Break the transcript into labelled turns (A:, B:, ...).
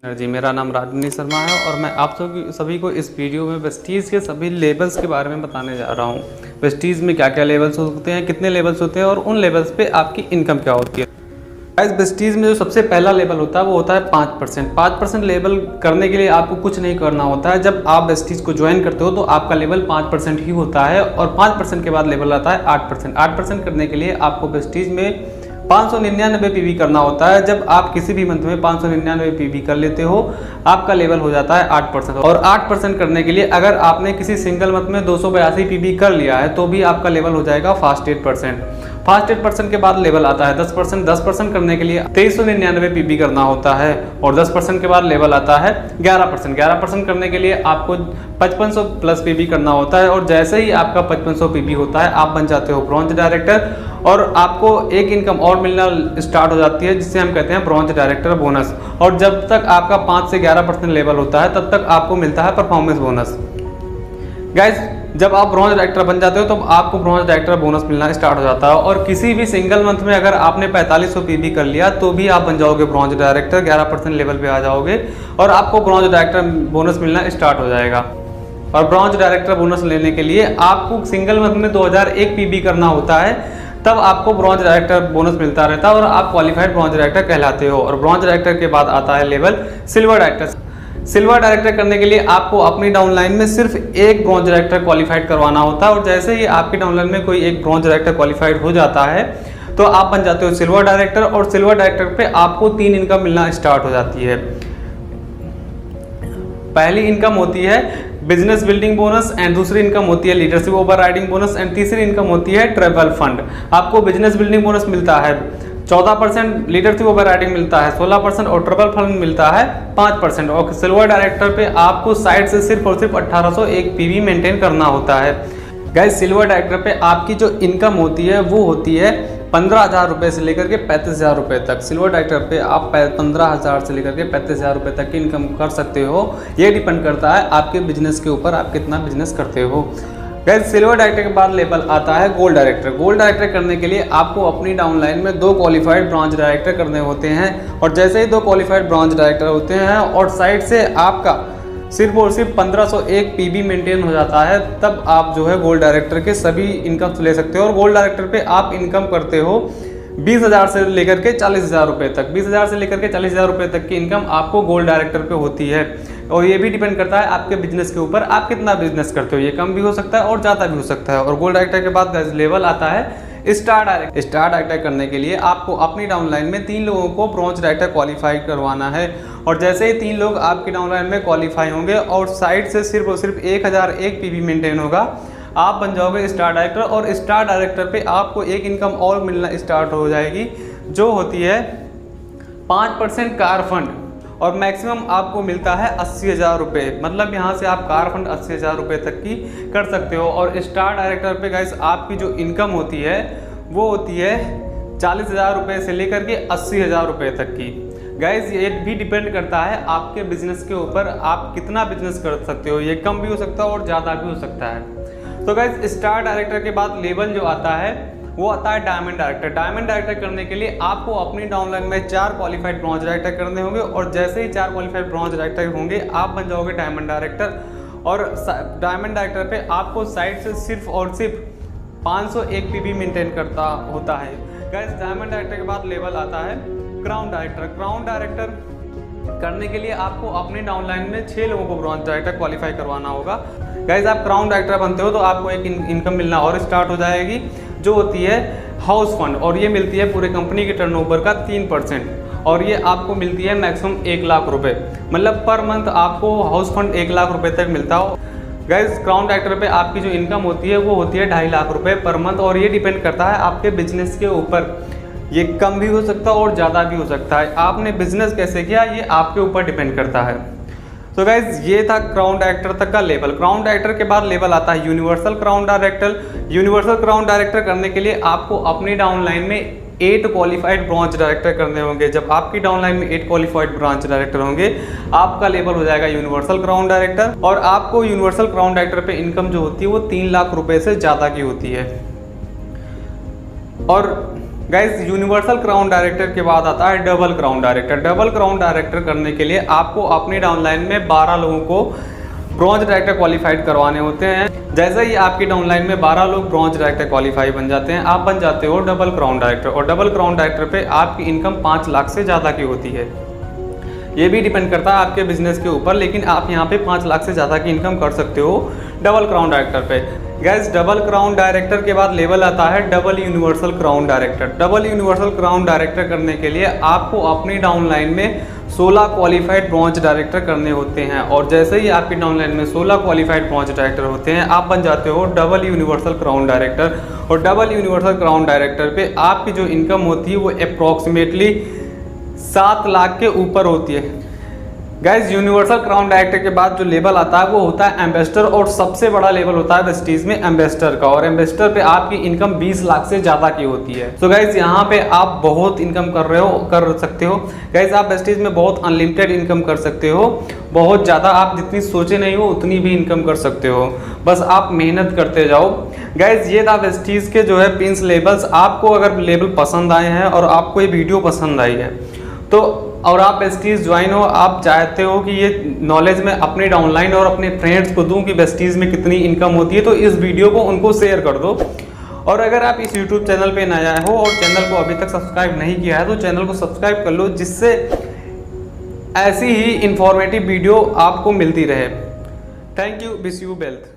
A: जी, मेरा नाम राजनी शर्मा है और मैं आप सभी को इस वीडियो में वेस्टीज़ के सभी लेवल्स के बारे में बताने जा रहा हूँ। वेस्टीज़ में क्या क्या लेवल्स होते हैं, कितने लेवल्स होते हैं और उन लेवल्स पे आपकी इनकम क्या होती है। गाइस, वेस्टीज़ में जो सबसे पहला लेवल होता है वो होता है 5%। 5% लेवल करने के लिए आपको कुछ नहीं करना होता है। जब आप वेस्टीज़ को ज्वाइन करते हो तो आपका लेवल 5% ही होता है और 5% के बाद लेवल आता है 8%। 8% करने के लिए आपको वेस्टीज़ में 599 पीवी करना होता है। जब आप किसी भी मंथ में 599 पीवी कर लेते हो आपका लेवल हो जाता है 8%। और 8% करने के लिए अगर आपने किसी सिंगल मंथ में 282 पीवी कर लिया है तो भी आपका लेवल हो जाएगा फास्ट 8%। फास्ट 8% के बाद लेवल आता है 10%। 10% करने के लिए 2399 पीवी करना होता है और 10% के बाद लेवल आता है 11%। 11% करने के लिए आपको 5500 प्लस पीवी करना होता है और जैसे ही आपका 5500 पीवी होता है आप बन जाते हो ब्रॉन्ज डायरेक्टर और आपको एक इनकम और मिलना स्टार्ट हो जाती है जिसे हम कहते हैं ब्रॉन्ज डायरेक्टर बोनस। और जब तक आपका 5 से 11% लेवल होता है तब तक आपको मिलता है परफॉर्मेंस बोनस। गाइज, जब आप ब्रॉन्ज डायरेक्टर बन जाते हो तो आपको ब्रॉन्ज डायरेक्टर बोनस मिलना स्टार्ट हो जाता है और किसी भी सिंगल मंथ में अगर आपने 4500 पीवी कर लिया तो भी आप बन जाओगे ब्रॉन्ज डायरेक्टर। 11% लेवल पे आ जाओगे और आपको ब्रॉन्ज डायरेक्टर बोनस मिलना स्टार्ट हो जाएगा। और ब्रॉन्ज डायरेक्टर बोनस लेने के लिए आपको सिंगल मंथ में 2001 पीवी करना होता है, तब आपको ब्रॉन्ज डायरेक्टर बोनस मिलता रहता है और आप क्वालिफाइड ब्रॉन्ज डायरेक्टर कहलाते हो। और ब्रॉन्ज डायरेक्टर के बाद आता है level silver director. Silver director करने के लिए आपको अपनी डाउनलाइन में सिर्फ एक ब्रॉन्ज डायरेक्टर क्वालिफाइड करवाना होता है और जैसे ही आपकी डाउनलाइन में कोई एक ब्रॉन्ज डायरेक्टर क्वालिफाइड हो जाता है तो आप बन जाते हो सिल्वर डायरेक्टर और सिल्वर डायरेक्टर पे आपको 3 इनकम मिलना स्टार्ट हो जाती है। पहली इनकम होती है बिजनेस बिल्डिंग बोनस एंड दूसरी इनकम होती है लीडरशिप ओवरराइडिंग बोनस एंड तीसरी इनकम होती है ट्रैवल फंड। आपको बिजनेस बिल्डिंग बोनस मिलता है 14%, लीडरशिप ओवरराइडिंग मिलता है 16% और ट्रैवल फंड मिलता है 5%। और सिल्वर डायरेक्टर पे आपको साइड से सिर्फ और सिर्फ 1801 पीवी मेंटेन करना होता है। गाइस, सिल्वर डायरेक्टर पे आपकी जो इनकम होती है वो होती है 15,000 रुपये से लेकर के 35,000 रुपये तक। सिल्वर डायरेक्टर पे आप 15,000 से लेकर के 35,000 रुपये तक की इनकम कर सकते हो। ये डिपेंड करता है आपके बिजनेस के ऊपर, आप कितना बिजनेस करते हो। गाइस, सिल्वर डायरेक्टर के बाद लेवल आता है गोल्ड डायरेक्टर। गोल्ड डायरेक्टर करने के लिए आपको अपनी डाउनलाइन में 2 क्वालिफाइड ब्रॉन्ज डायरेक्टर करने होते हैं और जैसे ही 2 क्वालिफाइड ब्रॉन्ज डायरेक्टर होते हैं और साइड से आपका सिर्फ और सिर्फ 1501 पीवी मेंटेन हो जाता है तब आप जो है गोल्ड डायरेक्टर के सभी इनकम ले सकते हो। और गोल्ड डायरेक्टर पे आप इनकम करते हो 20,000 से लेकर के 40,000 रुपये तक। 20,000 से लेकर के 40,000 रुपये तक की इनकम आपको गोल्ड डायरेक्टर पे होती है और ये भी डिपेंड करता है आपके बिजनेस के ऊपर, आप कितना बिजनेस करते हो। ये कम भी हो सकता है और ज़्यादा भी हो सकता है। और गोल्ड डायरेक्टर के बाद लेवल आता है स्टार डायरेक्टर। स्टार डायरेक्टर करने के लिए आपको अपनी डाउनलाइन में 3 लोगों को ब्रॉन्ज डायरेक्टर क्वालिफाई करवाना है और जैसे ही 3 लोग आपकी डाउनलाइन में क्वालिफाई होंगे और साइड से सिर्फ और सिर्फ 1001 पीवी मेंटेन होगा, आप बन जाओगे स्टार डायरेक्टर। और स्टार डायरेक्टर पे आपको एक इनकम और मिलना स्टार्ट हो जाएगी जो होती है 5% कार फंड और मैक्सिमम आपको मिलता है 80,000 रुपये। मतलब यहाँ से आप कार फंड 80,000 रुपये तक की कर सकते हो। और स्टार डायरेक्टर पे गाइस आपकी जो इनकम होती है वो होती है 40,000 रुपये से लेकर के 80,000 रुपये तक की। गाइस, ये भी डिपेंड करता है आपके बिजनेस के ऊपर, आप कितना बिजनेस कर सकते हो। ये कम भी हो सकता है और ज़्यादा भी हो सकता है। तो गाइस, स्टार डायरेक्टर के बाद लेवल जो आता है वो आता है डायमंड डायरेक्टर। डायमंड डायरेक्टर करने के लिए आपको अपनी डाउनलाइन में 4 क्वालिफाइड ब्रॉन्ज डायरेक्टर करने होंगे और जैसे ही 4 क्वालिफाइड ब्रॉन्ज डायरेक्टर होंगे आप बन जाओगे डायमंड डायरेक्टर। और डायमंड डायरेक्टर पे आपको साइड से सिर्फ और सिर्फ 501 पीवी मेंटेन करता होता है। गाइस, डायमंड डायरेक्टर के बाद लेवल आता है क्राउन डायरेक्टर। क्राउन डायरेक्टर करने के लिए आपको अपनी डाउनलाइन में 6 लोगों को ब्रॉन्ज डायरेक्टर क्वालिफाई करवाना होगा। गाइस, आप क्राउन डायरेक्टर बनते हो तो आपको एक इनकम मिलना और स्टार्ट हो जाएगी जो होती है हाउस फंड और ये मिलती है पूरे कंपनी के टर्नओवर का 3% और ये आपको मिलती है मैक्सिमम 1 लाख रुपए। मतलब पर मंथ आपको हाउस फंड 1 लाख रुपए तक मिलता हो। गाइस, क्राउन डायरेक्टर पे आपकी जो इनकम होती है वो होती है 2.5 लाख रुपए पर मंथ और ये डिपेंड करता है आपके बिजनेस के ऊपर। ये कम भी हो सकता है और ज़्यादा भी हो सकता है। आपने बिजनेस कैसे किया ये आपके ऊपर डिपेंड करता है। तो गाइज, ये था क्राउन डायरेक्टर तक का लेवल। क्राउन डायरेक्टर के बाद लेवल आता है universal crown director. Universal crown director करने के लिए आपको अपनी डाउनलाइन में 8 क्वालिफाइड ब्रांच डायरेक्टर करने होंगे। जब आपकी डाउनलाइन में 8 क्वालिफाइड ब्रांच डायरेक्टर होंगे आपका लेवल हो जाएगा यूनिवर्सल क्राउन डायरेक्टर और आपको यूनिवर्सल क्राउन डायरेक्टर पे इनकम जो होती है वो 3 लाख रुपए से ज़्यादा की होती है। और गाइस यूनिवर्सल क्राउन डायरेक्टर के बाद आता है double crown director. Double crown director करने के लिए आपको अपनी डाउनलाइन में 12 लोगों को ब्रॉन्ज डायरेक्टर क्वालिफाइड करवाने होते हैं। जैसे ही आपकी डाउनलाइन में 12 लोग ब्रॉन्ज डायरेक्टर क्वालिफाई बन जाते हैं, आप बन जाते हो डबल क्राउन डायरेक्टर। और डबल क्राउन डायरेक्टर पे आपकी इनकम 5 लाख से ज़्यादा की होती है। ये भी डिपेंड करता है आपके बिजनेस के ऊपर, लेकिन आप यहाँ पे 5 लाख से ज़्यादा की इनकम कर सकते हो डबल क्राउन डायरेक्टर पे। गैस डबल क्राउन डायरेक्टर के बाद लेवल आता है double universal crown director. Double universal crown director करने के लिए आपको अपनी डाउनलाइन में 16 क्वालिफाइड ब्रॉन्ज डायरेक्टर करने होते हैं। और जैसे ही आपकी डाउनलाइन में 16 क्वालिफाइड ब्रॉन्ज डायरेक्टर होते हैं, आप बन जाते हो डबल यूनिवर्सल क्राउन डायरेक्टर। और डबल यूनिवर्सल क्राउन डायरेक्टर पे आपकी जो इनकम होती है वो अप्रॉक्सीमेटली 7 लाख के ऊपर होती है। गाइज यूनिवर्सल क्राउन डायरेक्टर के बाद जो लेवल आता है वो होता है एम्बेसडर, और सबसे बड़ा लेवल होता है वेस्टीज में एम्बेसडर का। और एम्बेसडर पे आपकी इनकम 20 लाख से ज़्यादा की होती है। तो गाइज यहाँ पे आप बहुत इनकम कर सकते हो। गाइज आप वेस्टीज में बहुत अनलिमिटेड इनकम कर सकते हो, बहुत ज़्यादा, आप जितनी सोचे नहीं हो उतनी भी इनकम कर सकते हो, बस आप मेहनत करते जाओ। गाइज ये था वेस्टीज के जो है पिंस लेवल्स। आपको अगर लेवल पसंद आए हैं और आपको ये वीडियो पसंद आई है तो, और आप वेस्टीज ज्वाइन हो, आप चाहते हो कि ये नॉलेज मैं अपने डाउनलाइन और अपने फ्रेंड्स को दूं कि वेस्टीज में कितनी इनकम होती है, तो इस वीडियो को उनको शेयर कर दो। और अगर आप इस यूट्यूब चैनल पे नया हो और चैनल को अभी तक सब्सक्राइब नहीं किया है तो चैनल को सब्सक्राइब कर लो, जिससे ऐसी ही इंफॉर्मेटिव वीडियो आपको मिलती रहे। Thank you, wish you wealth.